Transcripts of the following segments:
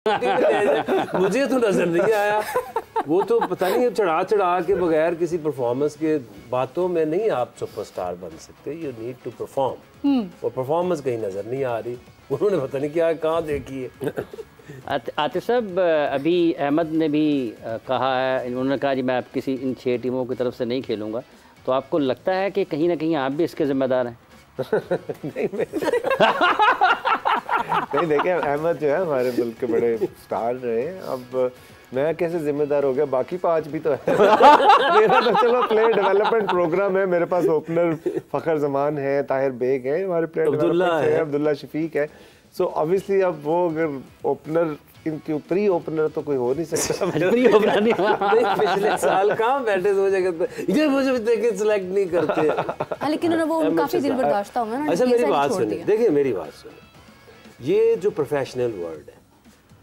मुझे तो नजर नहीं आया। वो तो पता नहीं चढ़ा चढ़ा के बगैर किसी परफॉर्मेंस के बातों में नहीं आप सुपरस्टार बन सकते। You need to perform. वो परफॉर्मेंस कहीं नजर नहीं आ रही। उन्होंने पता नहीं क्या कहाँ देखी है। आतिफ साहब, अभी अहमद ने भी कहा है, उन्होंने कहा जी मैं आप किसी इन 6 टीमों की तरफ से नहीं खेलूंगा, तो आपको लगता है कि कहीं ना कहीं आप भी इसके जिम्मेदार हैं? नहीं देखिए, अहमद जो है हमारे मुल्क के बड़े स्टार रहे। अब मैं कैसे जिम्मेदार हो गया, बाकी 5 भी तो है। मेरा तो चलो प्लेयर डेवलपमेंट प्रोग्राम है, मेरे पास ओपनर फखर जमान है, ताहिर बेग है, हमारे प्लेयर डेवलपमेंट है, अब्दुल्ला शफीक है। सो ऑब्वियसली अब वो अगर ओपनर इनके प्री ओपनर तो कोई हो नहीं सकता। प्री ओपनर नहीं, पिछले साल कहाँ बैठे हो जगह ये मुझे देखे सिलेक्ट नहीं करते। लेकिन वो काफी दिल बर्दाश्त हुआ ना। अच्छा मेरी बात सुनिए, देखिए मेरी बात सुनिए, ये जो प्रोफेशनल वर्ल्ड है,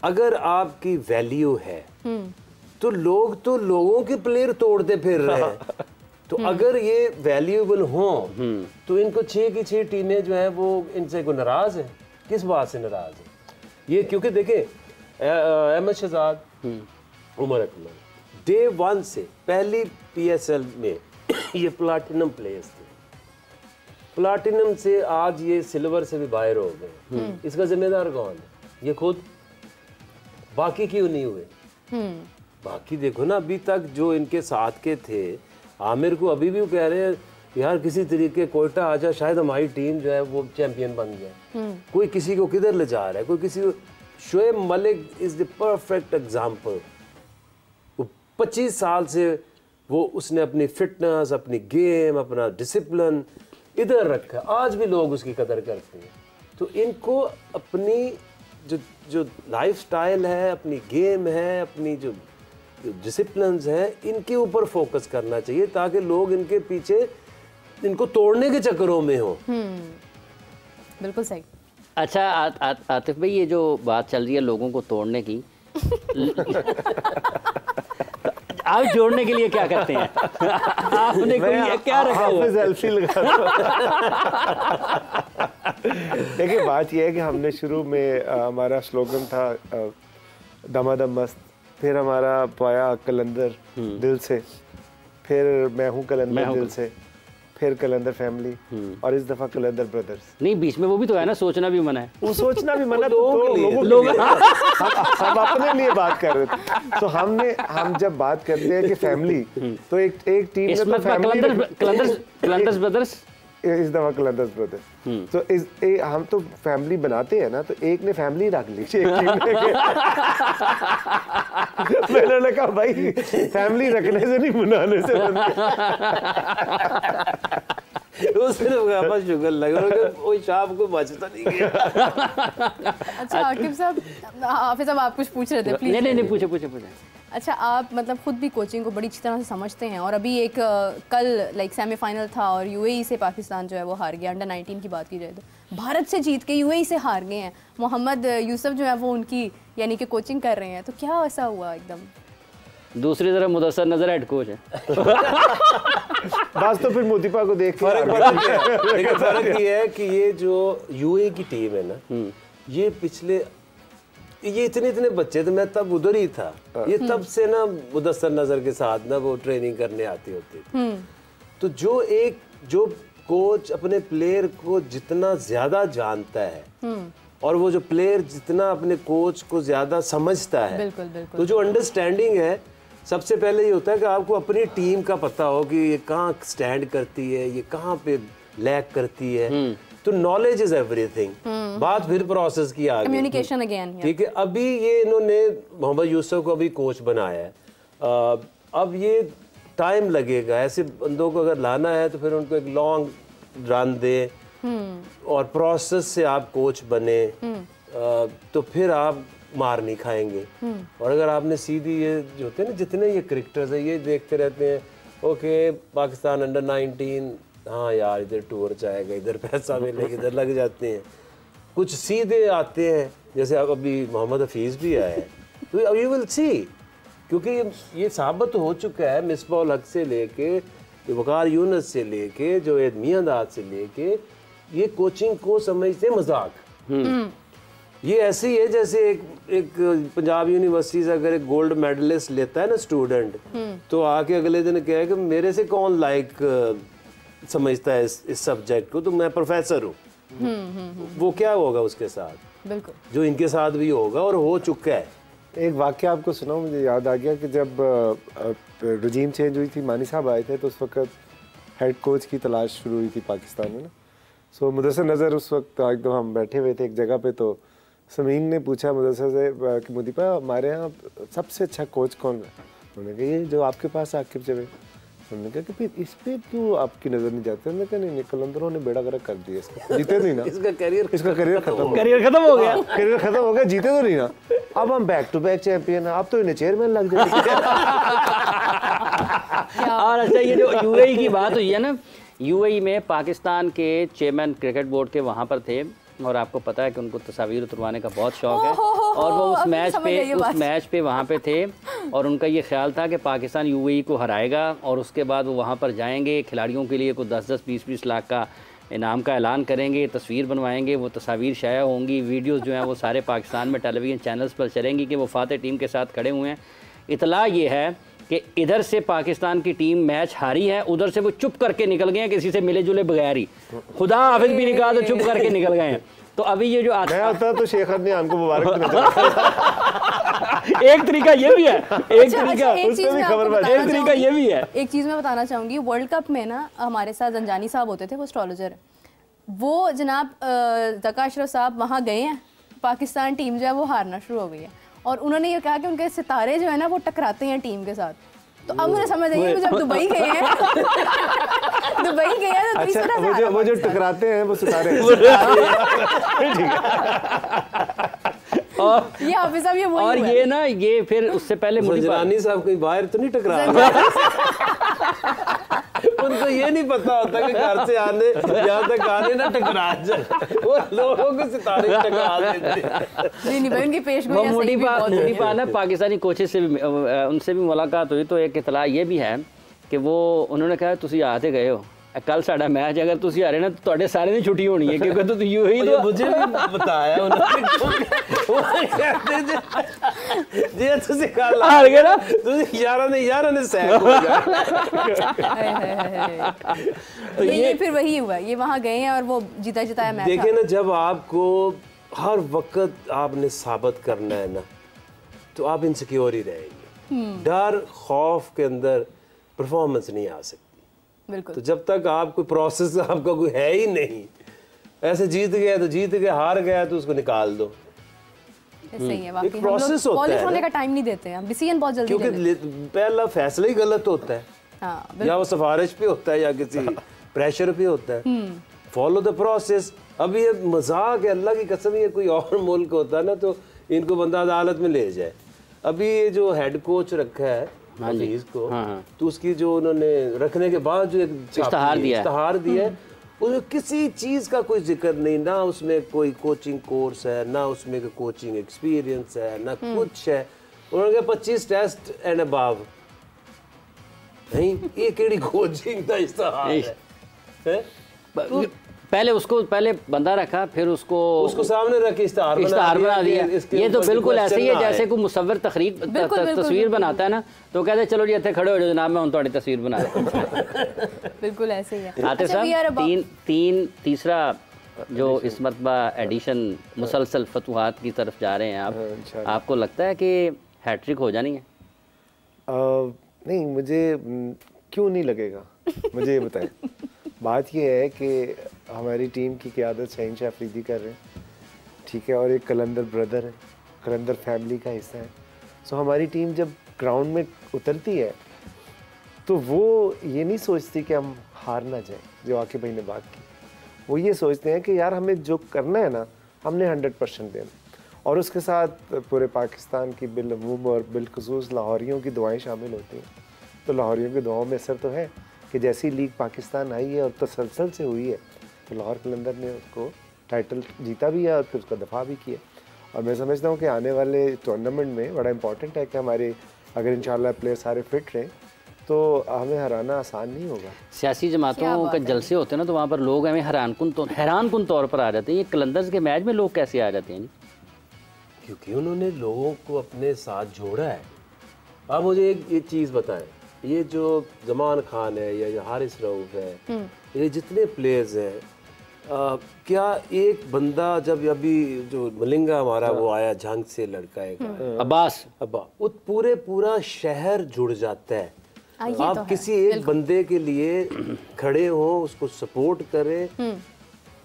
अगर आपकी वैल्यू है तो लोग तो लोगों के प्लेयर तोड़ते फिर रहे हैं। तो अगर ये वैल्यूएबल हो तो इनको 6 की 6 टीमें जो है वो इनसे को नाराज है। किस बात से नाराज है ये? क्योंकि देखें अहमद शहजाद, उमर अकमल डे 1 से पहली PSL में ये प्लाटिनम प्लेयर्स थे। प्लाटिनम से आज ये सिल्वर से भी बाहर हो गए। इसका जिम्मेदार कौन है? ये खुद। बाकी क्यों नहीं हुए? बाकी देखो ना, अभी तक जो इनके साथ के थे, आमिर को अभी भी वो कह रहे हैं यार किसी तरीके कोयटा आ जा, शायद हमारी टीम जो है वो चैंपियन बन जाए। कोई किसी को किधर ले जा रहा है, कोई किसी को। Shoaib Malik is the perfect example. 25 साल से वो उसने अपनी फिटनेस, अपनी गेम, अपना डिसिप्लिन इधर रखा, आज भी लोग उसकी कदर करते हैं। तो इनको अपनी जो लाइफस्टाइल है, अपनी गेम है, अपनी जो डिसिप्लिन है, इनके ऊपर फोकस करना चाहिए ताकि लोग इनके पीछे इनको तोड़ने के चक्करों में हो। बिल्कुल सही। अच्छा आतिफ भाई, ये जो बात चल रही है लोगों को तोड़ने की, आप जोड़ने के लिए क्या करते हैं? आपने कोई क्या रखा हुआ है? सेल्फी लगा। देखिए बात यह है कि हमने शुरू में हमारा स्लोगन था दमादम मस्त, फिर हमारा पाया कलंदर दिल से, फिर मैं हूँ कलंदर दिल से, फिर कलंदर फैमिली, और इस दफा कलंदर ब्रदर्स। नहीं, बीच में वो भी तो है ना, सोचना भी मना है। वो सोचना भी मना तो लोग हम अपने लिए बात कर रहे थे। तो हम जब बात करते हैं कि फैमिली, तो एक टीम में तो कलंदर्स ब्रदर्स, इस दफा कलंदर्स ब्रदर्स। तो हम तो फैमिली बनाते हैं ना, तो एक ने फैमिली रख ली, मैंने कहा भाई फैमिली रखने से नहीं, बनाने से शुगर लगा कोई शाम को बचता नहीं गया। अच्छा आकिब साहब, हाफिज साहब आप कुछ पूछ रहे थे, प्लीज। नहीं पूछे। अच्छा, आप मतलब खुद भी कोचिंग को बड़ी अच्छी तरह से समझते हैं, और अभी एक कल सेमीफाइनल था और UAE से पाकिस्तान जो है वो हार गया। अंडर-19 की बात की जाए तो भारत से जीत के UAE से हार गए हैं। मोहम्मद यूसुफ जो है वो उनकी यानी कि कोचिंग कर रहे हैं, तो क्या ऐसा हुआ एकदम? दूसरी तरफ मुदस्सर नजर हेड कोच है। बस तो फिर मोतीपा को देख फर्क ये है कि ये जो UAE की टीम है ना, ये पिछले ये इतने बच्चे थे, मैं तब उधर ही था, ये तब से ना मुदस्सर नजर के साथ ना वो ट्रेनिंग करने आती होती थी। तो जो कोच अपने प्लेयर को जितना ज्यादा जानता है और वो जो प्लेयर जितना अपने कोच को ज्यादा समझता है, बिल्कुल। तो जो अंडरस्टैंडिंग है, सबसे पहले ये होता है कि आपको अपनी टीम का पता हो कि ये कहाँ स्टैंड करती है, ये कहाँ पे लैक करती है। तो नॉलेज इज एवरीथिंग। बात फिर प्रोसेस की आगे, कम्युनिकेशन अगेन, ठीक है। अभी ये इन्होंने मोहम्मद यूसुफ को अभी कोच बनाया है। अब ये टाइम लगेगा, ऐसे बंदों को अगर लाना है तो फिर उनको एक लॉन्ग रन दे और प्रोसेस से आप कोच बने, तो फिर आप मार नहीं खाएंगे। और अगर आपने सीधी ये जो होते हैं ना, जितने ये क्रिकेटर्स हैं ये देखते रहते हैं, ओके पाकिस्तान अंडर-19, हाँ यार इधर टूर जाएगा, इधर पैसा मिलेगा, इधर लग जाते हैं। कुछ सीधे आते हैं, जैसे अब अभी मोहम्मद हफीज़ भी आए हैं, तो यू विल सी, क्योंकि ये साबित हो चुका है मिसबाह हक से लेके, वकार यूनुस से लेके, जो मियांदाद से लेके, ये कोचिंग को समझते मजाक। ये ऐसी है जैसे एक पंजाब यूनिवर्सिटी से अगर एक गोल्ड मेडलिस्ट लेता है ना स्टूडेंट, तो आके अगले दिन कहे कि मेरे से कौन लाइक समझता है इस सब्जेक्ट को, तो मैं प्रोफेसर हूँ। वो क्या होगा उसके साथ, बिल्कुल जो इनके साथ भी होगा और हो चुका है। एक वाक्य आपको सुनाऊं, मुझे याद आ गया कि जब रजीम चेंज हुई थी, मानी साहब आए थे, तो उस वक्त हेड कोच की तलाश शुरू हुई थी पाकिस्तान में ना। सो मुदस्सिर नज़र उस वक्त एकदम हम बैठे हुए थे एक जगह पे, तो समीन ने पूछा मुदस्सिर से कि मुदीपा हमारे यहाँ सबसे अच्छा कोच कौन है? उन्होंने कहा ये जो आपके पास आकिब जावेद। उन्होंने कहा कि फिर इस पे क्यों आपकी नज़र नहीं जाती? उन्होंने कहा नहीं, कलंदरों ने बेड़ा गर्क कर दिया इसका, जीते नहीं ना, इसका करियर खत्म हो गया, करियर खत्म हो गया, जीते तो नहीं ना। अब हम बैक टू बैक चैंपियन है, अब तो इन्हें चेयरमैन लग जाए। और अच्छा, ये जो यूएई की बात हुई है ना, यूएई में पाकिस्तान के चेयरमैन क्रिकेट बोर्ड के वहाँ पर थे, और आपको पता है कि उनको तस्वीर उतरवाने का बहुत शौक है, और वो उस मैच पे वहाँ पे थे, और उनका ये ख्याल था कि पाकिस्तान यूएई को हराएगा, और उसके बाद वो वहाँ पर जाएंगे, खिलाड़ियों के लिए कुछ 10-10, 20-20 लाख का इनाम का ऐलान करेंगे, तस्वीर बनवाएंगे, वो तस्वीर शाया होंगी, वीडियोस जो हैं वो सारे पाकिस्तान में टेलीविज़न चैनल्स पर चलेंगी कि वो फातह टीम के साथ खड़े हुए हैं। इतला ये है कि इधर से पाकिस्तान की टीम मैच हारी है, उधर से वो चुप करके निकल गए हैं, किसी से मिले जुले बगैर ही, खुदा हाफिज भी नहीं कहा तो चुप करके निकल गए हैं। तो अभी ये जो मैं होता तो शेख अदनान को मुबारक एक तरीका ये भी है, एक तरीका ये भी है। एक चीज़ मैं बताना चाहूँगी, वर्ल्ड कप में ना हमारे साथ जंजानी साहब होते थे, वो एस्ट्रोलॉजर, वो जनाब ज़का अशरफ साहब वहाँ गए हैं, पाकिस्तान टीम जो है वो हारना शुरू हो गई है, और उन्होंने ये कहा कि उनके सितारे जो है ना वो टकराते हैं टीम के साथ। तो अब मुझे समझ आई कि जब दुबई गए हैं दुबई गए हैं तो अच्छा, वो जो टकराते हैं वो सितारे हैं। और ये हाफिज साहब ये वही और ये ना, ये फिर उससे पहले मुदीपानी साहब कहीं बाहर तो नहीं टकरा उनको ये नहीं पता होता कि घर से आने यहाँ तक आने ना टकरा जाए, वो लोगों को सितारे टकरा देते। नहीं भाई, उनकी पेशगोई मुदीपा ना पाकिस्तानी कोचेस से भी, उनसे भी मुलाकात हुई, तो एक इतला ये भी है कि वो उन्होंने कहा तुसी आते गए हो, कल साडा मैच अगर तुसी हारे ना तो ਤੁਹਾਡੇ सारे ਦੀ छुट्टी होनी है, क्योंकि तो यू ही तो मुझे भी बताया उन्होंने जे तुसी कल हार गए ना, तुसी यारा ने सैक हो गया। तो ये फिर वही हुआ, ये वहाँ गए हैं और वो जीता जिताया मैच। देखिए ना, जब आपको हर वक्त आपने साबित करना है ना, तो आप इनसिक्योर ही रहेंगे, डर खौफ के अंदर परफॉर्मेंस नहीं आ सकती। बिल्कुल। तो जब तक आप कोई प्रोसेस आपका कोई है ही नहीं, ऐसे जीत गया तो जीत गया, हार गया तो उसको निकाल दो। सही है, वाकई हम प्रोसेस लोग होता है पॉलिश होने का टाइम नहीं देते हैं, डिसीजन बहुत जल्दी क्योंकि पहला फैसला ही गलत होता है। हाँ, या वो सिफारिश पे होता है या किसी प्रेशर पे होता है। Follow the process. अब ये मजाक है, अल्लाह की कसम, ये कोई और मुल्क होता है ना तो इनको बंदा अदालत में ले जाए। अभी ये जो हेड कोच रखा है हफीज को, तो उसकी जो उन्होंने रखने के बाद जो इश्तहार दिया है, उसमें किसी चीज़ का कोई जिक्र नहीं, ना उसमें कोई कोचिंग कोर्स है, ना उसमें कोई कोचिंग एक्सपीरियंस है, ना कुछ है। उन्होंने कहा 25 टेस्ट एंड अबव। नहीं, ये केड़ी कोचिंग का इश्तहार है? पहले बंदा रखा, फिर उसको सामने रख के इश्तहार बना दिया। ये तो बिल्कुल ऐसे ही है जैसे कोई मुसव्विर तस्वीर बनाता है ना, तो कहते चलो जी इतने खड़े हो जाओ जनाब, मैं उन तुम्हारी तस्वीर बना रहा। बिल्कुल ऐसे ही है। आते साहब, तीसरा जो इस मरतबा एडिशन मुसलसल फतुहात की तरफ जा रहे हैं आप, आपको लगता है कि हैट्रिक हो जानी है? नहीं, मुझे क्यों नहीं लगेगा, मुझे ये बताएं। बात ये है कि हमारी टीम की क़यादत शाहीन शाह अफरीदी कर रहे हैं, ठीक है, और एक कलंदर ब्रदर है, कलंदर फैमिली का हिस्सा है। सो हमारी टीम जब ग्राउंड में उतरती है तो वो ये नहीं सोचती कि हम हार ना जाए, जो आके भाई ने बात की, वो ये सोचते हैं कि यार हमें जो करना है ना, हमने 100% देना। और उसके साथ पूरे पाकिस्तान की बिलअमूम और बिलखुसूस लाहौरियों की दुआएं शामिल होती हैं। तो लाहौरियों की दुआओं में असर तो है कि जैसी लीग पाकिस्तान आई है और तसलसल से हुई है, तो लाहौर कलंदर ने उसको टाइटल जीता भी है और फिर उसका दफ़ा भी किया। और मैं समझता हूँ कि आने वाले टूर्नामेंट में बड़ा इंपॉर्टेंट है कि हमारे अगर इंशाल्लाह प्लेयर सारे फिट रहें तो हमें हराना आसान नहीं होगा। सियासी जमातों के जलसे होते हैं ना, तो वहाँ पर लोग हमें हैरान कुन तौर पर आ जाते हैं। ये कलंदर्स के मैच में लोग कैसे आ जाते हैं? क्योंकि उन्होंने लोगों को अपने साथ जोड़ा है। आप मुझे एक चीज़ बताएं, ये जो जमान खान है या हारिस रऊफ है, ये जितने प्लेयर्स हैं, क्या एक बंदा जब अभी जो मलिंगा हमारा वो आया झंग से लड़का है अब्बास, पूरा शहर जुड़ जाता है। आप तो किसी एक बंदे के लिए खड़े हो, उसको सपोर्ट करें,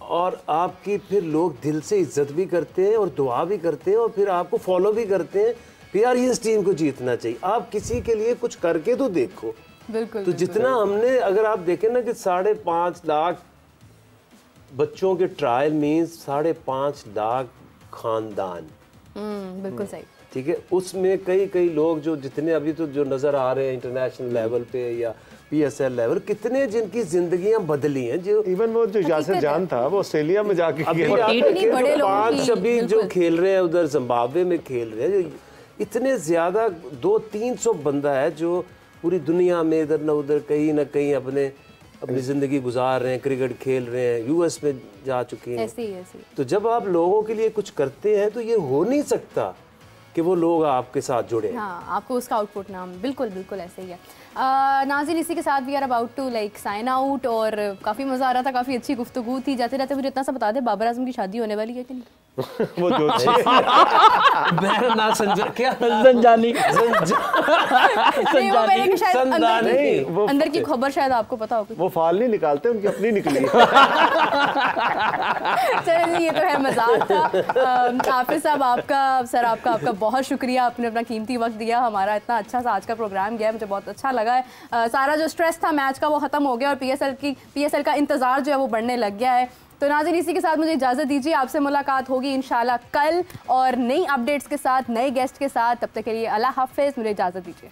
और आपकी फिर लोग दिल से इज्जत भी करते हैं और दुआ भी करते हैं और फिर आपको फॉलो भी करते हैं कि यार ये इस टीम को जीतना चाहिए। आप किसी के लिए कुछ करके तो देखो। बिल्कुल। तो जितना हमने, अगर आप देखें ना कि 5.5 लाख बच्चों के ट्रायल मीन्स 5.5 लाख खानदान। बिल्कुल सही। ठीक है, उसमें कई लोग जो जितने अभी तो जो नज़र आ रहे हैं इंटरनेशनल लेवल पे या PSL लेवल, कितने जिनकी जिंदगियां बदली हैं। जो इवन वो जो यासिर जान था वो ऑस्ट्रेलिया में जाके अभी बड़े लोगों 5 की, अभी जो खेल रहे हैं उधर जिम्बाब्वे में खेल रहे हैं, जो इतने ज़्यादा 200-300 बंदा है जो पूरी दुनिया में इधर न उधर कहीं ना कहीं अपनी ज़िंदगी गुजार रहे हैं, क्रिकेट खेल रहे हैं, US में जा चुके हैं। ऐसे तो जब आप लोगों के लिए कुछ करते हैं तो ये हो नहीं सकता कि वो लोग आपके साथ जुड़े। हाँ, आपको उसका आउटपुट ना, बिल्कुल बिल्कुल ऐसे ही है। नाज़रीन, इसी के साथ we are about to like sign out, और काफ़ी मज़ा आ रहा था, काफ़ी अच्छी गुफ्तगू थी। जाते जाते मुझे इतना सा बता दे, बाबर आजम की शादी होने वाली है कि नहीं? वो जो संजानी अंदर की खबर शायद आपको पता हो। वो फाल नहीं निकालते, उनकी अपनी निकली। चलिए, ये तो है मजाक था। हाफिज साहब, आपका बहुत शुक्रिया, आपने अपना कीमती वक्त दिया। हमारा इतना अच्छा सा आज का प्रोग्राम गया, मुझे बहुत अच्छा लगा है। सारा जो स्ट्रेस था मैच का वो खत्म हो गया और PSL का इंतजार जो है वो बढ़ने लग गया है। तो नाज़रीन, इसी के साथ मुझे इजाज़त दीजिए। आपसे मुलाकात होगी इंशाल्लाह कल और नई अपडेट्स के साथ, नए गेस्ट के साथ। तब तक के लिए अल्लाह हाफिज़, मुझे इजाज़त दीजिए।